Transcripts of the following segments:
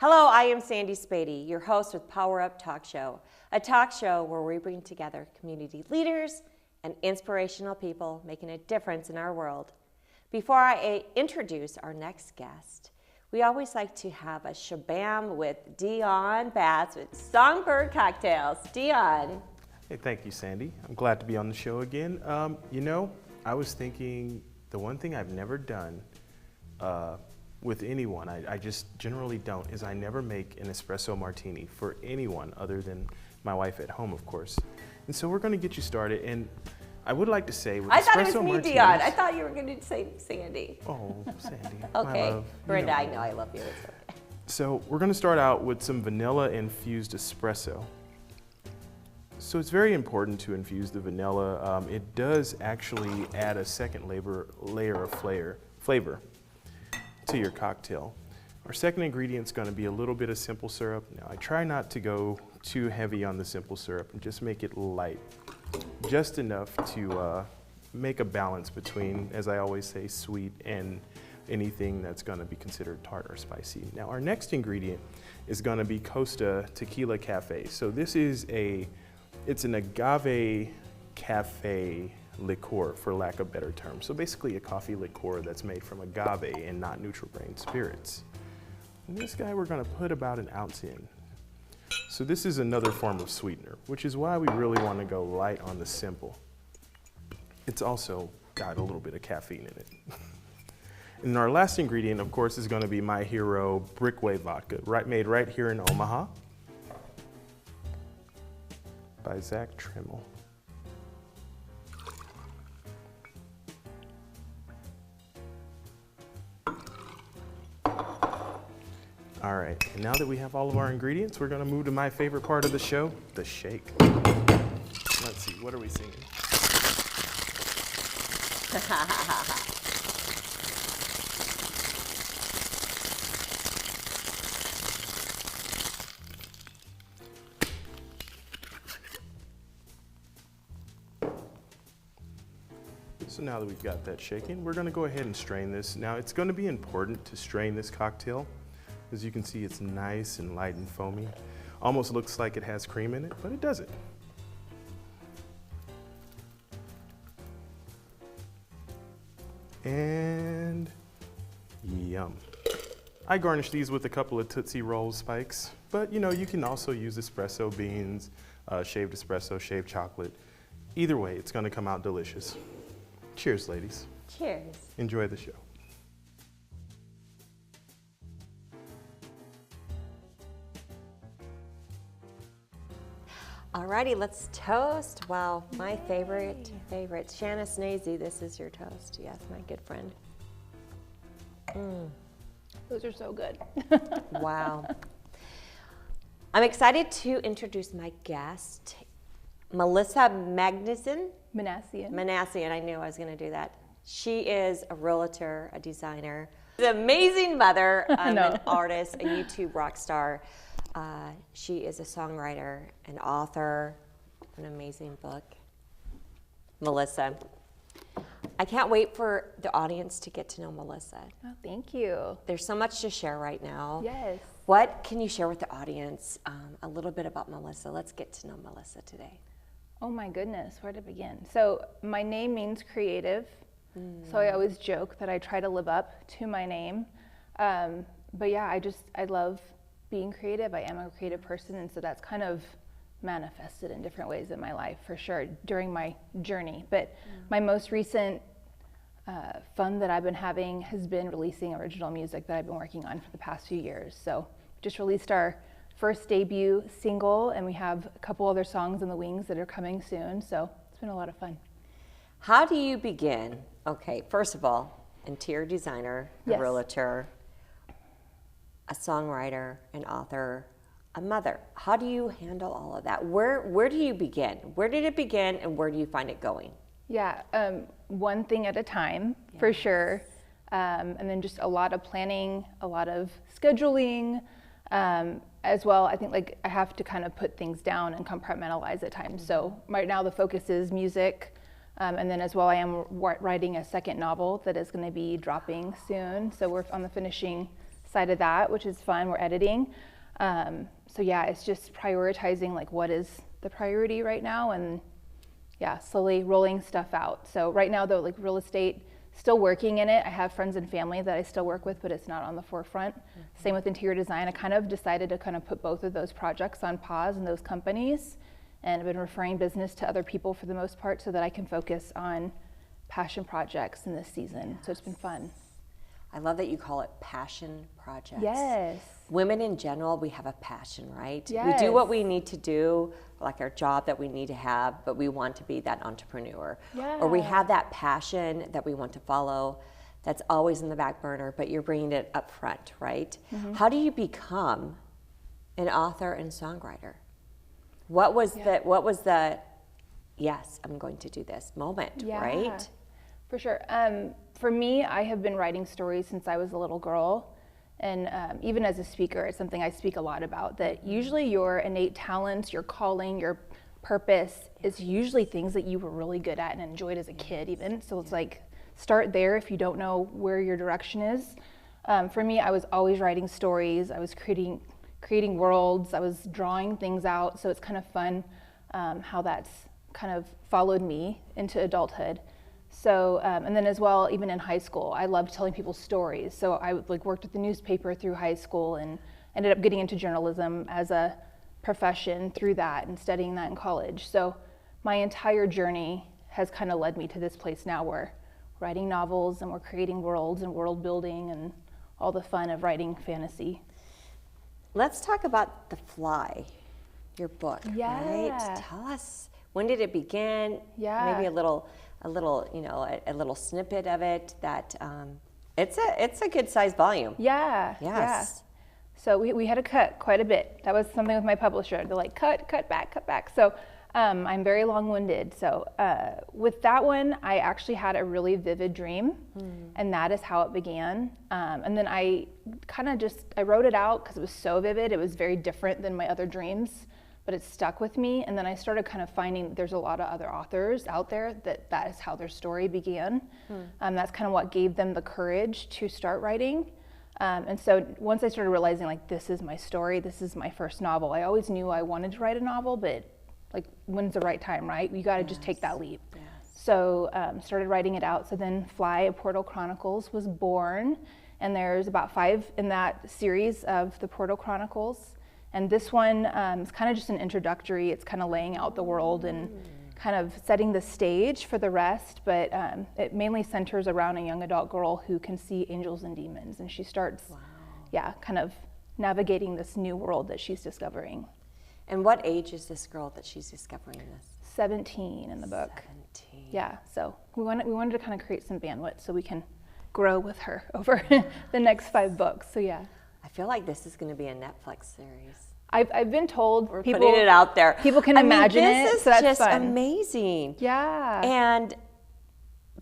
Hello, I am Sandy Spady, your host with Power Up Talk Show, a talk show where we bring together community leaders and inspirational people making a difference in our world. Before I introduce our next guest, we always like to have a shabam with Dion Bass with Songbird Cocktails. Dion. Hey, thank you, Sandy. I'm glad to be on the show again. I was thinking the one thing I've never done with anyone, I just generally don't, is I never make an espresso martini for anyone other than my wife at home, of course. And so we're going to get you started. And I would like to say with I espresso thought it was me, martinis, Dion. I thought you were going to say Sandy. Oh, Sandy. Okay, My love. Brenda, I know I love you. It's okay. So we're going to start out with some vanilla infused espresso. So it's very important to infuse the vanilla. It does actually add a second layer of flavor to your cocktail. Our second ingredient is going to be a little bit of simple syrup. Now I try not to go too heavy on the simple syrup and just make it light, just enough to make a balance between, as I always say, sweet and anything that's going to be considered tart or spicy. Now our next ingredient is going to be Costa Tequila Cafe. So this is it's an agave cafe liqueur, for lack of a better term. So basically a coffee liqueur that's made from agave and not neutral grain spirits. And this guy we're going to put about an ounce in. So this is another form of sweetener, which is why we really want to go light on the simple. It's also got a little bit of caffeine in it. And our last ingredient, of course, is going to be my hero Brickway vodka, made right here in Omaha by Zach Trimmel. All right, and now that we have all of our ingredients, we're gonna move to my favorite part of the show, the shake. Let's see, what are we singing? So now that we've got that shaken, we're gonna go ahead and strain this. Now it's gonna be important to strain this cocktail. As you can see, it's nice and light and foamy. Almost looks like it has cream in it, but it doesn't. And yum. I garnish these with a couple of Tootsie Roll spikes, but you can also use espresso beans, shaved espresso, shaved chocolate. Either way, it's gonna come out delicious. Cheers, ladies. Cheers. Enjoy the show. Alrighty, let's toast. Wow, my favorite. Shanna Snazy, this is your toast. Yes, my good friend. Those are so good. Wow. I'm excited to introduce my guest, Melissa Minassian. I knew I was going to do that. She is a realtor, a designer, an amazing mother, an artist, a YouTube rock star. She is a songwriter, an author, an amazing book. Melissa, I can't wait for the audience to get to know Melissa. Oh, thank you. There's so much to share right now. Yes. What can you share with the audience a little bit about Melissa? Let's get to know Melissa today. Oh my goodness, where to begin? So my name means creative. So I always joke that I try to live up to my name. But yeah, I love being creative. I am a creative person, and so that's kind of manifested in different ways in my life, for sure, during my journey. But my most recent fun that I've been having has been releasing original music that I've been working on for the past few years. So just released our first debut single, and we have a couple other songs in the wings that are coming soon. So it's been a lot of fun. How do you begin? Okay, first of all, interior designer, a Yes. realtor, a songwriter, an author, a mother. How do you handle all of that? Where do you begin? Where did it begin, and where do you find it going? Yeah, one thing at a time, for sure. And then just a lot of planning, a lot of scheduling, as well. I think I have to kind of put things down and compartmentalize at times. So right now the focus is music. And then as well, I am writing a second novel that is going to be dropping soon. So we're on the finishing side of that, which is fun. We're editing. So yeah, it's just prioritizing like what is the priority right now, and yeah, slowly rolling stuff out. So right now though, like real estate, still working in it. I have friends and family that I still work with, but it's not on the forefront. Same with interior design. I kind of decided to kind of put both of those projects on pause in those companies, and I've been referring business to other people for the most part so that I can focus on passion projects in this season. So it's been fun. I love that you call it passion projects. Yes. Women in general, we have a passion, right? Yes. We do what we need to do, like our job that we need to have, but we want to be that entrepreneur. Yeah. Or we have that passion that we want to follow that's always in the back burner, but you're bringing it up front, right? Mm-hmm. How do you become an author and songwriter? What was the yes, I'm going to do this moment, right? For sure. For me, I have been writing stories since I was a little girl. And even as a speaker, it's something I speak a lot about, that usually your innate talents, your calling, your purpose is usually things that you were really good at and enjoyed as a kid even. So it's like, start there if you don't know where your direction is. For me, I was always writing stories. I was creating worlds. I was drawing things out. So it's kind of fun how that's kind of followed me into adulthood. So, and then as well, even in high school, I loved telling people stories. So I worked at the newspaper through high school and ended up getting into journalism as a profession through that and studying that in college. So my entire journey has kind of led me to this place now where we're writing novels and we're creating worlds and world building and all the fun of writing fantasy. Let's talk about The Fly, your book, right? Tell us, when did it begin? Yeah. Maybe a little, a little snippet of it. That it's a good sized volume. Yeah. Yes. Yeah. So we had to cut quite a bit. That was something with my publisher. They're like, cut back. So I'm very long-winded. So with that one, I actually had a really vivid dream, and that is how it began. And then I kind of I wrote it out because it was so vivid. It was very different than my other dreams, but it stuck with me. And then I started kind of finding there's a lot of other authors out there that is how their story began. That's kind of what gave them the courage to start writing. And so once I started realizing, like, this is my story, this is my first novel. I always knew I wanted to write a novel, but like, when's the right time, right? You got to just take that leap. Yes. So started writing it out. So then Fly, A Portal Chronicles was born, and there's about 5 in that series of the Portal Chronicles. And this one is kind of just an introductory. It's kind of laying out the world and kind of setting the stage for the rest, but it mainly centers around a young adult girl who can see angels and demons, and she starts, kind of navigating this new world that she's discovering. And what age is this girl that she's discovering this? 17 in the book. 17. Yeah, so we wanted to kind of create some bandwidth so we can grow with her over the next 5 books. So yeah. I feel like this is going to be a Netflix series. I've been told we're putting it out there. People can imagine it. This is so that's just fun. Amazing. Yeah. And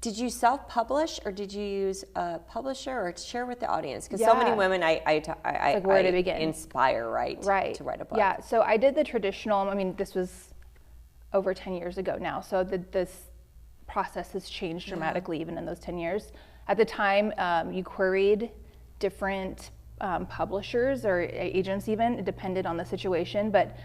did you self-publish, or did you use a publisher, or share with the audience? Because so many women I where to begin? Inspire, right, to write a book. Yeah. So I did the traditional. I mean, this was over 10 years ago now. So this process has changed dramatically even in those 10 years. At the time, you queried different publishers or agents even. It depended on the situation, but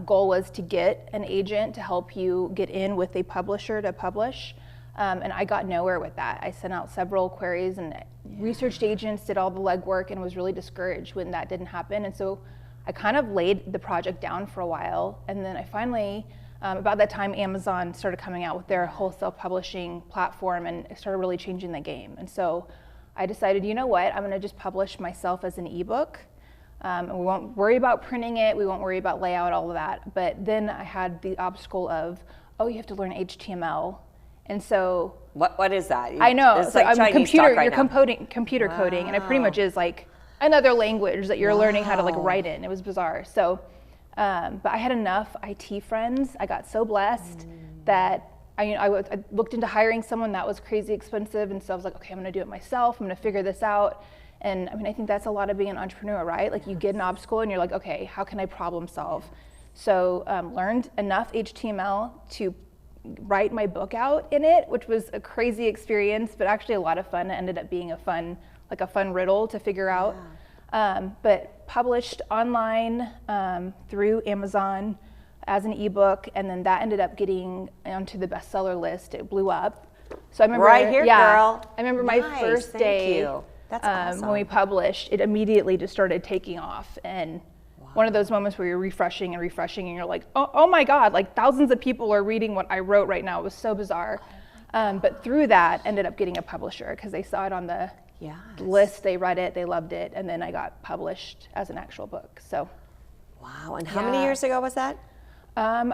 goal was to get an agent to help you get in with a publisher to publish. And I got nowhere with that. I sent out several queries and researched agents, did all the legwork, and was really discouraged when that didn't happen. And so I kind of laid the project down for a while. And then I finally, about that time, Amazon started coming out with their wholesale publishing platform, and it started really changing the game. And so I decided, you know what, I'm gonna just publish myself as an ebook. And we won't worry about printing it, we won't worry about layout, all of that. But then I had the obstacle of, you have to learn HTML. And so what is that? I know. It's so like I'm computer coding, and it pretty much is like another language that you're learning how to like write in. It was bizarre. So, but I had enough IT friends. I got so blessed that I looked into hiring someone. That was crazy expensive, and so I was like, okay, I'm gonna do it myself. I'm gonna figure this out. And I mean, I think that's a lot of being an entrepreneur, right? Like, you get an obstacle and you're like, okay, how can I problem solve? So learned enough HTML to write my book out in it, which was a crazy experience, but actually a lot of fun. It ended up being a fun riddle to figure out. but published online through Amazon as an ebook, and then that ended up getting onto the bestseller list. It blew up. So I remember, right here, girl. I remember my first day That's awesome. when we published, it immediately just started taking off, and one of those moments where you're refreshing and refreshing, and you're like, oh my God, like thousands of people are reading what I wrote right now. It was so bizarre. But through that, ended up getting a publisher because they saw it on the list, they read it, they loved it, and then I got published as an actual book. So, wow. And how many years ago was that?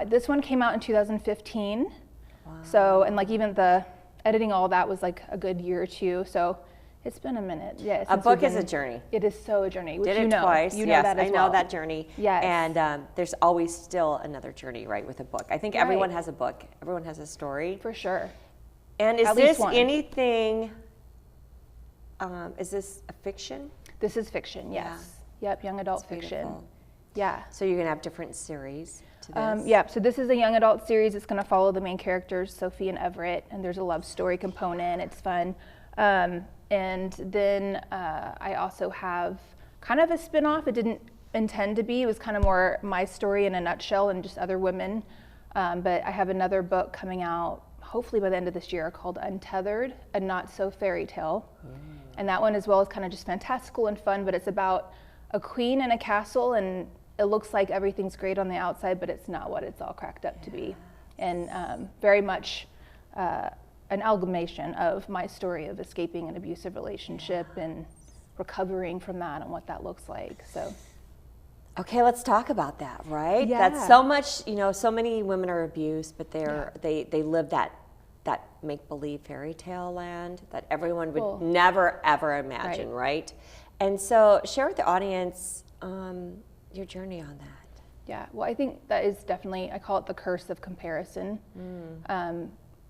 This one came out in 2015. Wow. So, and like even the editing, all that was like a good year or two. So it's been a minute. Yeah. A book is a journey. It is so a journey. Which Did it twice. You know that as well. I know that journey. Yes. And there's always still another journey, right, with a book. I think everyone has a book. Everyone has a story. For sure. And is this anything, is this a fiction? This is fiction, yes. Yeah. Yep, young adult fiction. Beautiful. Yeah. So you're going to have different series to this? Yeah, so this is a young adult series. It's going to follow the main characters, Sophie and Everett, and there's a love story component. It's fun. And then I also have kind of a spin-off. It didn't intend to be. It was kind of more my story in a nutshell and just other women. But I have another book coming out, hopefully by the end of this year, called Untethered, a not-so-fairy tale. And that one as well is kind of just fantastical and fun, but it's about a queen in a castle, and it looks like everything's great on the outside, but it's not what it's all cracked up to be. And very much an amalgamation of my story of escaping an abusive relationship and recovering from that and what that looks like. So, okay, let's talk about that, right? Yeah. That's so much, so many women are abused, but they live that make-believe fairy tale land that everyone would never, ever imagine, right? And so share with the audience your journey on that. Yeah, well, I think that is definitely, I call it the curse of comparison.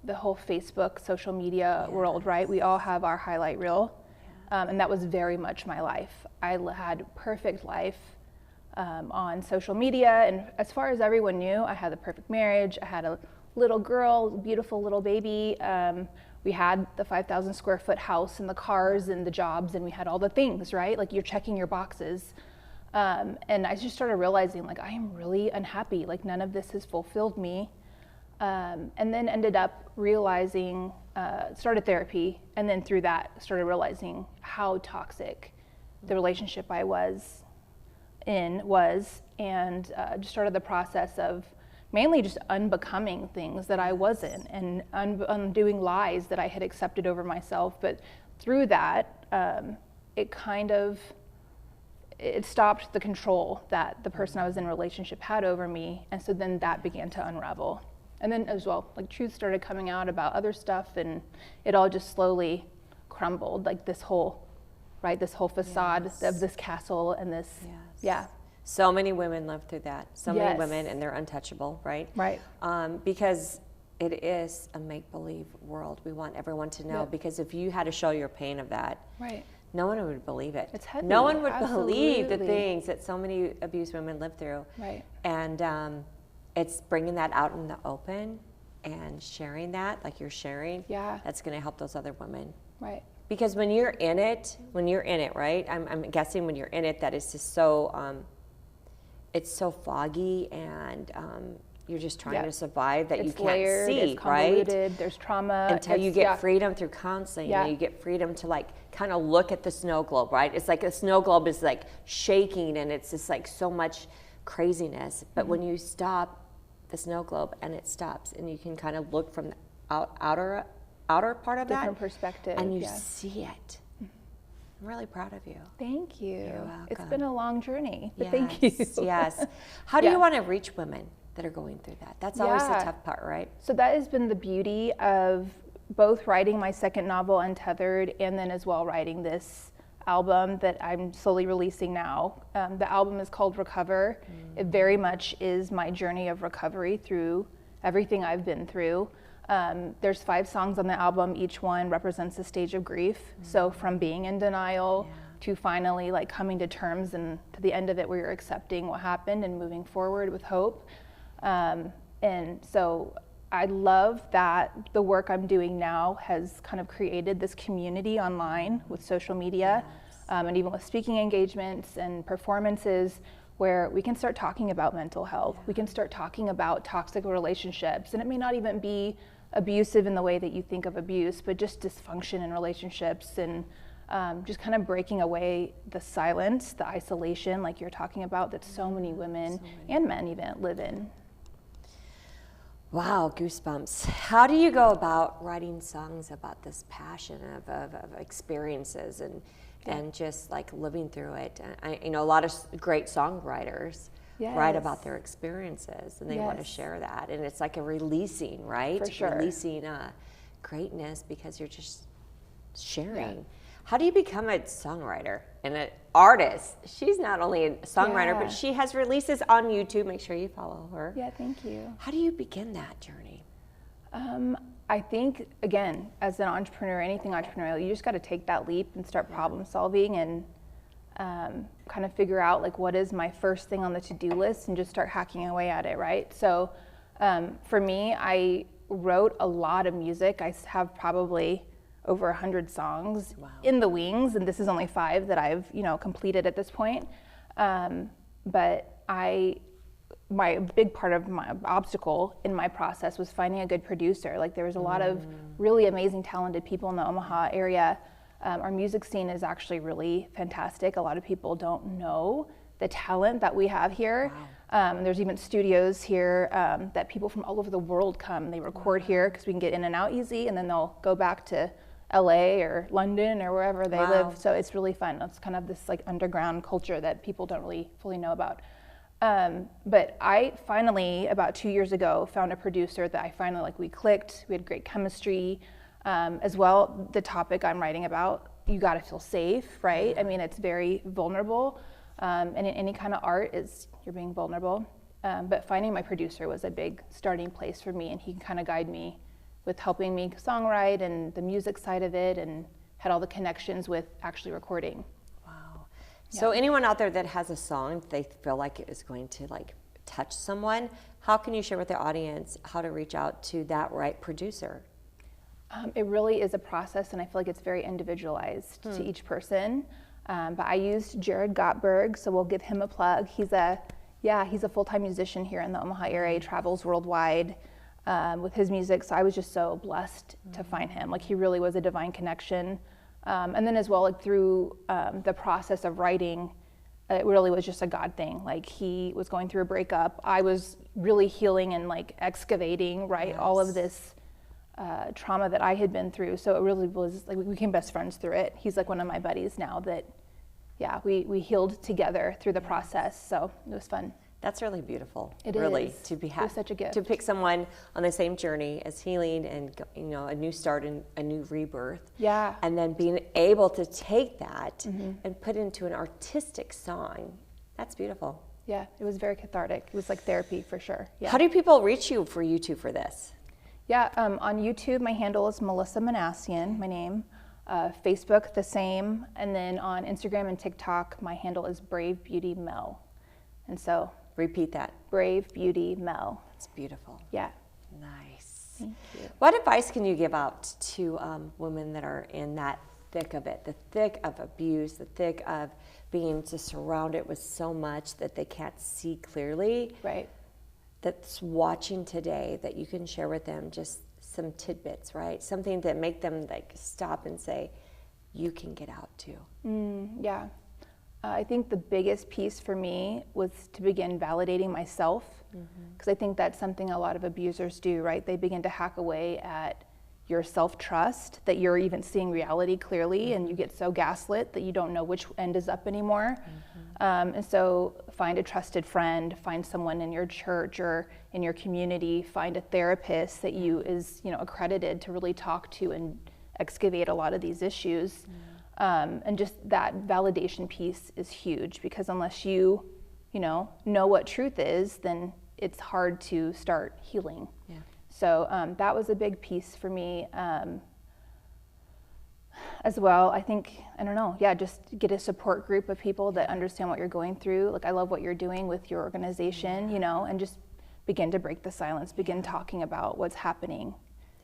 The whole Facebook, social media world, right? We all have our highlight reel. And that was very much my life. I had perfect life on social media. And as far as everyone knew, I had the perfect marriage. I had a little girl, beautiful little baby. We had the 5,000 square foot house and the cars and the jobs, and we had all the things, right? Like you're checking your boxes. And I just started realizing like, I am really unhappy. Like none of this has fulfilled me. And then ended up realizing, started therapy. And then through that started realizing how toxic the relationship I was in was, and just started the process of mainly just unbecoming things that I wasn't, and undoing lies that I had accepted over myself. But through that, it stopped the control that the person I was in a relationship had over me. And so then that began to unravel. And then as well, like truth started coming out about other stuff, and it all just slowly crumbled, like this whole facade of this castle and this, So many women live through that. So many women, and they're untouchable, right? Right. Because it is a make-believe world. We want everyone to know, because if you had to show your pain of that, no one would believe it. It's heavy. No one would believe the things that so many abused women live through. Right. And it's bringing that out in the open and sharing that, like you're sharing. Yeah. That's going to help those other women. Right. Because when you're in it, right? I'm guessing when you're in it, that it's just so. It's so foggy, and you're just trying to survive that you can't layered, see, it's convoluted, right? There's trauma. Until you get freedom through counseling, and you get freedom to like kind of look at the snow globe, right? It's like a snow globe is like shaking, and it's just like so much craziness. But when you stop the snow globe and it stops, and you can kind of look from the outer part of that, different perspective, and you see it. I'm really proud of you. Thank you. You're welcome. It's been a long journey, but thank you. Yes. How do you want to reach women that are going through that? That's always the tough part, right? So that has been the beauty of both writing my second novel, Untethered, and then as well writing this album that I'm slowly releasing now. The album is called Recover. It very much is my journey of recovery through everything I've been through. There's 5 songs on the album. Each one represents a stage of grief. So from being in denial to finally like coming to terms, and to the end of it where you're accepting what happened and moving forward with hope. And so I love that the work I'm doing now has kind of created this community online with social media. and even with speaking engagements and performances, where we can start talking about mental health. We can start talking about toxic relationships, and it may not even be abusive in the way that you think of abuse, but just dysfunction in relationships, and just kind of breaking away the silence, the isolation, like you're talking about, that so many women and men even live in. Wow, goosebumps. How do you go about writing songs about this passion of experiences and just like living through it? I know a lot of great songwriters write about their experiences, and they want to share that. And it's like a releasing, right? For sure. Releasing greatness because you're just sharing. Yeah. How do you become a songwriter and an artist? She's not only a songwriter, but she has releases on YouTube. Make sure you follow her. Yeah, thank you. How do you begin that journey? I think, again, as an entrepreneur, anything entrepreneurial, you just got to take that leap and start problem solving and kind of figure out like what is my first thing on the to-do list and just start hacking away at it, right? So for me, I wrote a lot of music. I have probably over 100 songs in the wings, and this is only 5 that I've completed at this point. But my big part of my obstacle in my process was finding a good producer. Like there was a lot of really amazing, talented people in the Omaha area. Our music scene is actually really fantastic. A lot of people don't know the talent that we have here. There's even studios here that people from all over the world come. They record here because we can get in and out easy, and then they'll go back to LA or London or wherever they live. So it's really fun. It's kind of this like underground culture that people don't really fully know about. But I finally, about 2 years ago, found a producer that I finally, we clicked. We had great chemistry. As well, the topic I'm writing about, you got to feel safe, right? I mean, it's very vulnerable. And in any kind of art, you're being vulnerable. But finding my producer was a big starting place for me, and he can kind of guide me with helping me songwrite and the music side of it, and had all the connections with actually recording. Wow. So anyone out there that has a song they feel like it is going to touch someone, how can you share with the audience how to reach out to that right producer? It really is a process, and I feel like it's very individualized to each person. But I used Jared Gottberg, so we'll give him a plug. He's a full-time musician here in the Omaha area. He travels worldwide with his music, so I was just so blessed to find him. Like, he really was a divine connection. And then as well, through the process of writing, it really was just a God thing. Like, he was going through a breakup. I was really healing and excavating, all of this trauma that I had been through. So it really was we became best friends through it. He's one of my buddies now that, we healed together through the process. So it was fun. That's really beautiful. It really is. To be It was such a gift. to pick someone on the same journey as healing and a new start and a new rebirth. Yeah. And then being able to take that and put it into an artistic song. That's beautiful. Yeah, it was very cathartic. It was like therapy for sure. Yeah. How do people reach you for YouTube for this? Yeah, on YouTube, my handle is Melissa Minassian, my name. Facebook, the same. And then on Instagram and TikTok, my handle is Brave Beauty Mel. And so... Repeat that. Brave Beauty Mel. It's beautiful. Yeah. Nice. Thank you. What advice can you give out to women that are in that thick of it, the thick of abuse, the thick of being just surrounded with so much that they can't see clearly? Right. That's watching today, that you can share with them just some tidbits, right? Something that make them stop and say, you can get out too. Yeah. I think the biggest piece for me was to begin validating myself, because I think that's something a lot of abusers do, right? They begin to hack away at your self-trust, that you're even seeing reality clearly, and you get so gaslit that you don't know which end is up anymore. And so find a trusted friend, find someone in your church or in your community, find a therapist that is accredited to really talk to and excavate a lot of these issues. And just that validation piece is huge, because unless you know what truth is, then it's hard to start healing. Yeah. So that was a big piece for me. As well, I think, just get a support group of people that understand what you're going through. I love what you're doing with your organization, and just begin to break the silence, begin talking about what's happening.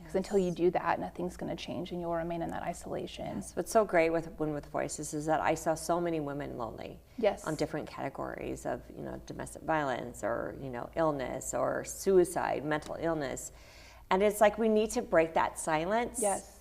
Because until you do that, nothing's going to change, and you'll remain in that isolation. Yes. What's so great with Women with Voices is that I saw so many women lonely. Yes. On different categories of, domestic violence or, illness or suicide, mental illness. And it's like we need to break that silence. Yes.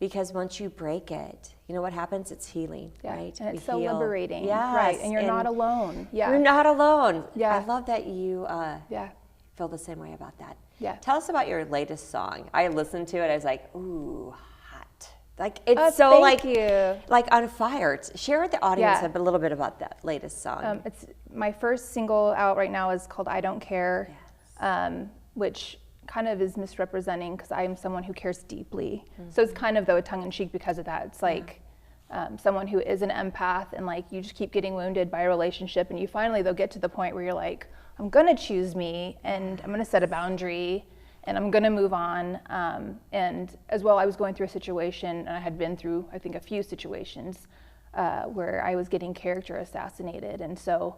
Because once you break it, you know what happens? It's healing, right? And it's so liberating. Yes. Right. And you're not alone. Yeah. You're not alone. Yeah. I love that you yeah. feel the same way about that. Yeah. Tell us about your latest song. I listened to it. I was like, ooh, hot. Like, it's thank you. Like on fire. Share with the audience Yeah. a little bit about that latest song. It's my first single out right now is called I Don't Care, which kind of is misrepresenting because I am someone who cares deeply. So it's kind of, though, a tongue-in-cheek because of that. It's like someone who is an empath, and like you just keep getting wounded by a relationship, and you finally, they'll get to the point where you're like, I'm gonna choose me, and I'm gonna set a boundary, and I'm gonna move on. And as well, I was going through a situation, and I had been through, I think, a few situations where I was getting character assassinated, and so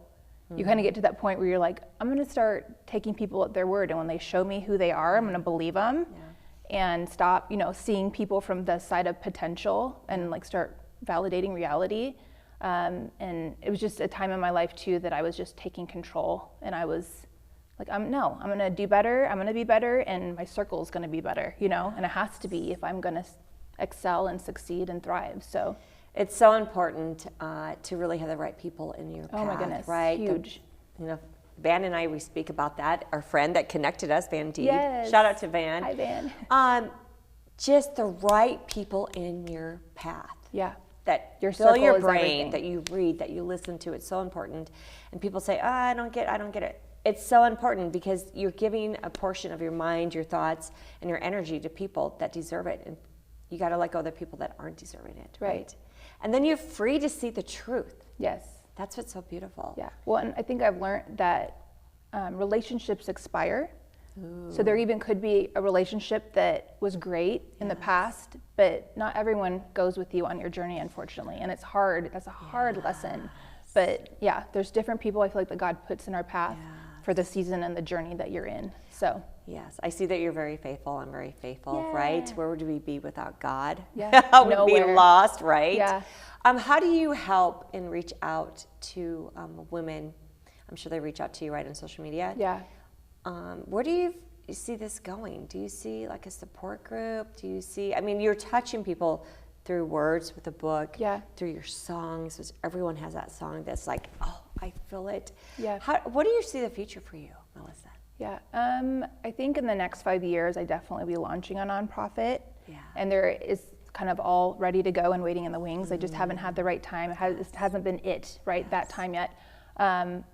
you kind of get to that point where you're like, I'm going to start taking people at their word, and when they show me who they are, I'm going to believe them, and stop, seeing people from the side of potential, and like start validating reality. And it was just a time in my life too that I was just taking control, and I was like, I'm going to do better, I'm going to be better, and my circle is going to be better, and it has to be if I'm going to excel and succeed and thrive. So. It's so important to really have the right people in your path. Oh my goodness, right? huge. Van and I, we speak about that. Our friend that connected us, Van D. Yes. Shout out to Van. Hi, Van. Just the right people in your path. Yeah. That your fill your is brain, everything. that you read, that you listen to. It's so important. And people say, I don't get it. It's so important because you're giving a portion of your mind, your thoughts, and your energy to people that deserve it. And you got to let go of the people that aren't deserving it. Right. And then you're free to see the truth. Yes. That's what's so beautiful. Yeah. Well, and I think I've learned that relationships expire. Ooh. So there even could be a relationship that was great in the past, but not everyone goes with you on your journey, unfortunately. And it's hard. That's a hard lesson. But yeah, there's different people I feel like that God puts in our path for the season and the journey that you're in. So. Yes, I see that you're very faithful. I'm very faithful, right? Where would we be without God? Yeah, We'd be lost, right? Yeah. How do you help and reach out to women? I'm sure they reach out to you, right, on social media? Yeah. Where do you see this going? Do you see like a support group? Do you see, you're touching people through words with a book, through your songs, which everyone has that song that's like, oh, I feel it. Yeah. What do you see the future for you, Melissa? Yeah, I think in the next 5 years, I definitely will be launching a nonprofit. Yeah. And there is kind of all ready to go and waiting in the wings. I just haven't had the right time. It hasn't been that time yet.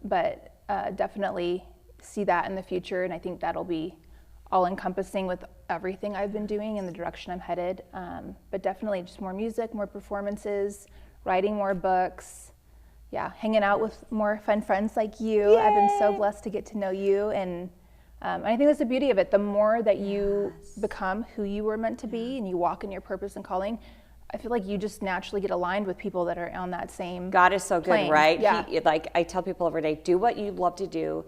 But definitely see that in the future, and I think that'll be all-encompassing with everything I've been doing and the direction I'm headed. But definitely just more music, more performances, writing more books. Yeah, hanging out with more fun friends like you. Yay! I've been so blessed to get to know you, and I think that's the beauty of it. The more that you become who you were meant to be and you walk in your purpose and calling, I feel like you just naturally get aligned with people that are on that same God is so good, plane. right? Yeah. Like I tell people every day, do what you love to do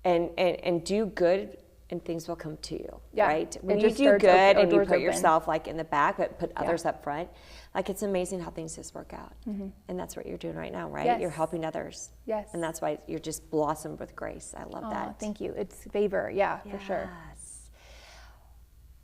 and do good, and things will come to you, right? When you do good and you put yourself like in the back, but put others up front, like it's amazing how things just work out. Mm-hmm. And that's what you're doing right now, right? Yes. You're helping others. Yes. And that's why you're just blossomed with grace. I love that. Thank you. It's favor, for sure.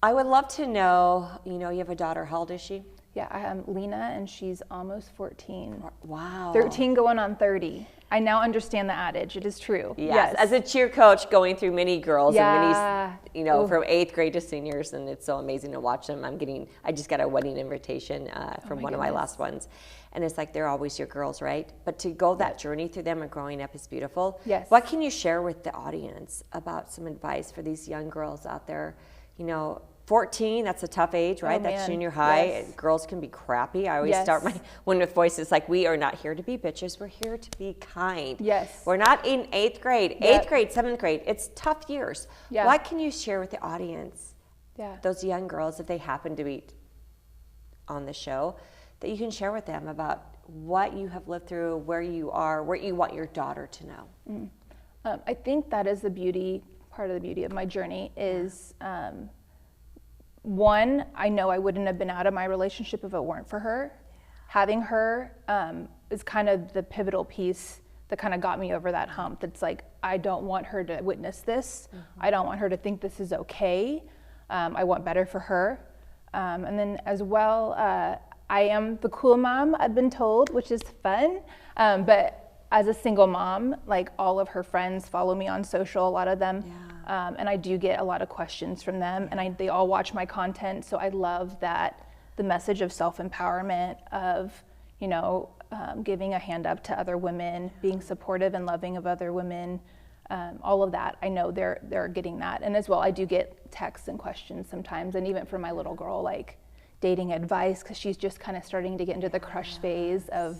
I would love to know, you have a daughter. How old is she? Yeah, I am Lena, and she's almost 14. Wow. 13 going on 30. I now understand the adage. It is true. Yes. As a cheer coach, going through many girls and many, from 8th grade to seniors, and it's so amazing to watch them. I just got a wedding invitation from one of my last ones, and it's like they're always your girls, right? But to go that journey through them and growing up is beautiful. Yes. What can you share with the audience about some advice for these young girls out there? 14, that's a tough age, right? That's junior high. Yes. Girls can be crappy. I always start my one with voices like, we are not here to be bitches. We're here to be kind. Yes. We're not in 8th grade, 8th grade, 7th grade. It's tough years. Yeah. What can you share with the audience, those young girls, if they happen to be on the show, that you can share with them about what you have lived through, where you are, what you want your daughter to know? Mm. I think that is part of the beauty of my journey is one, I know I wouldn't have been out of my relationship if it weren't for her. Having her is kind of the pivotal piece that kind of got me over that hump. That's like, I don't want her to witness this. I don't want her to think this is okay. I want better for her. And then as well, I am the cool mom, I've been told, which is fun. But as a single mom, like all of her friends follow me on social, a lot of them. And I do get a lot of questions from them, and they all watch my content. So I love that the message of self-empowerment, of, you know, giving a hand up to other women, being supportive and loving of other women, all of that. I know they're getting that. And as well, I do get texts and questions sometimes, and even for my little girl, like dating advice, because she's just kind of starting to get into the crush phase of,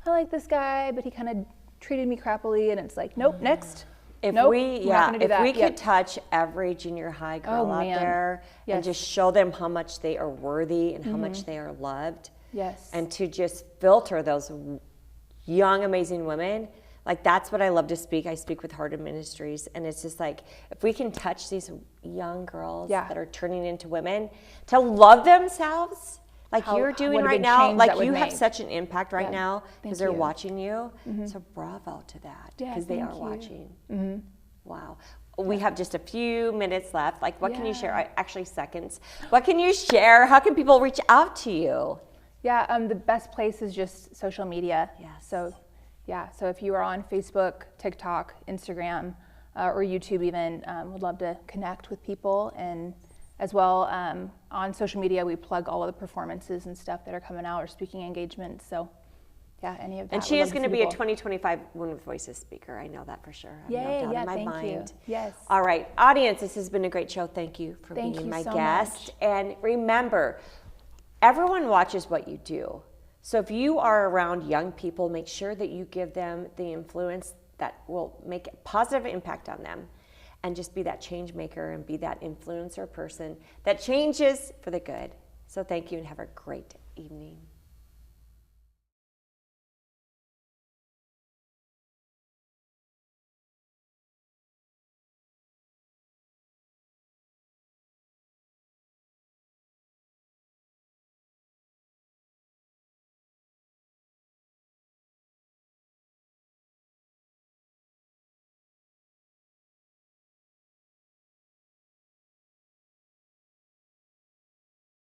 I like this guy, but he kind of treated me crappily, and it's like, nope, next. If nope, we could touch every junior high girl out there and just show them how much they are worthy and how much they are loved. Yes. And to just filter those young, amazing women. Like, that's what I love to speak. I speak with Heart of Ministries, and it's just like, if we can touch these young girls that are turning into women to love themselves, like you're doing right now, like you have such an impact right now because they're watching you. So bravo to that, because they are watching. Wow. We have just a few minutes left. Like, what can you share? Actually, seconds. What can you share? How can people reach out to you? Yeah, the best place is just social media. So if you are on Facebook, TikTok, Instagram, or YouTube even, would love to connect with people. And as well, on social media, we plug all of the performances and stuff that are coming out, or speaking engagements. So any of that. And she is going to be a 2025 Women with Voices speaker. I know that for sure. I have no doubt in my mind. You. Yes. All right, audience, this has been a great show. Thank you for being my guest. And remember, everyone watches what you do. So if you are around young people, make sure that you give them the influence that will make a positive impact on them. And just be that change maker and be that influencer person that changes for the good. So thank you, and have a great evening.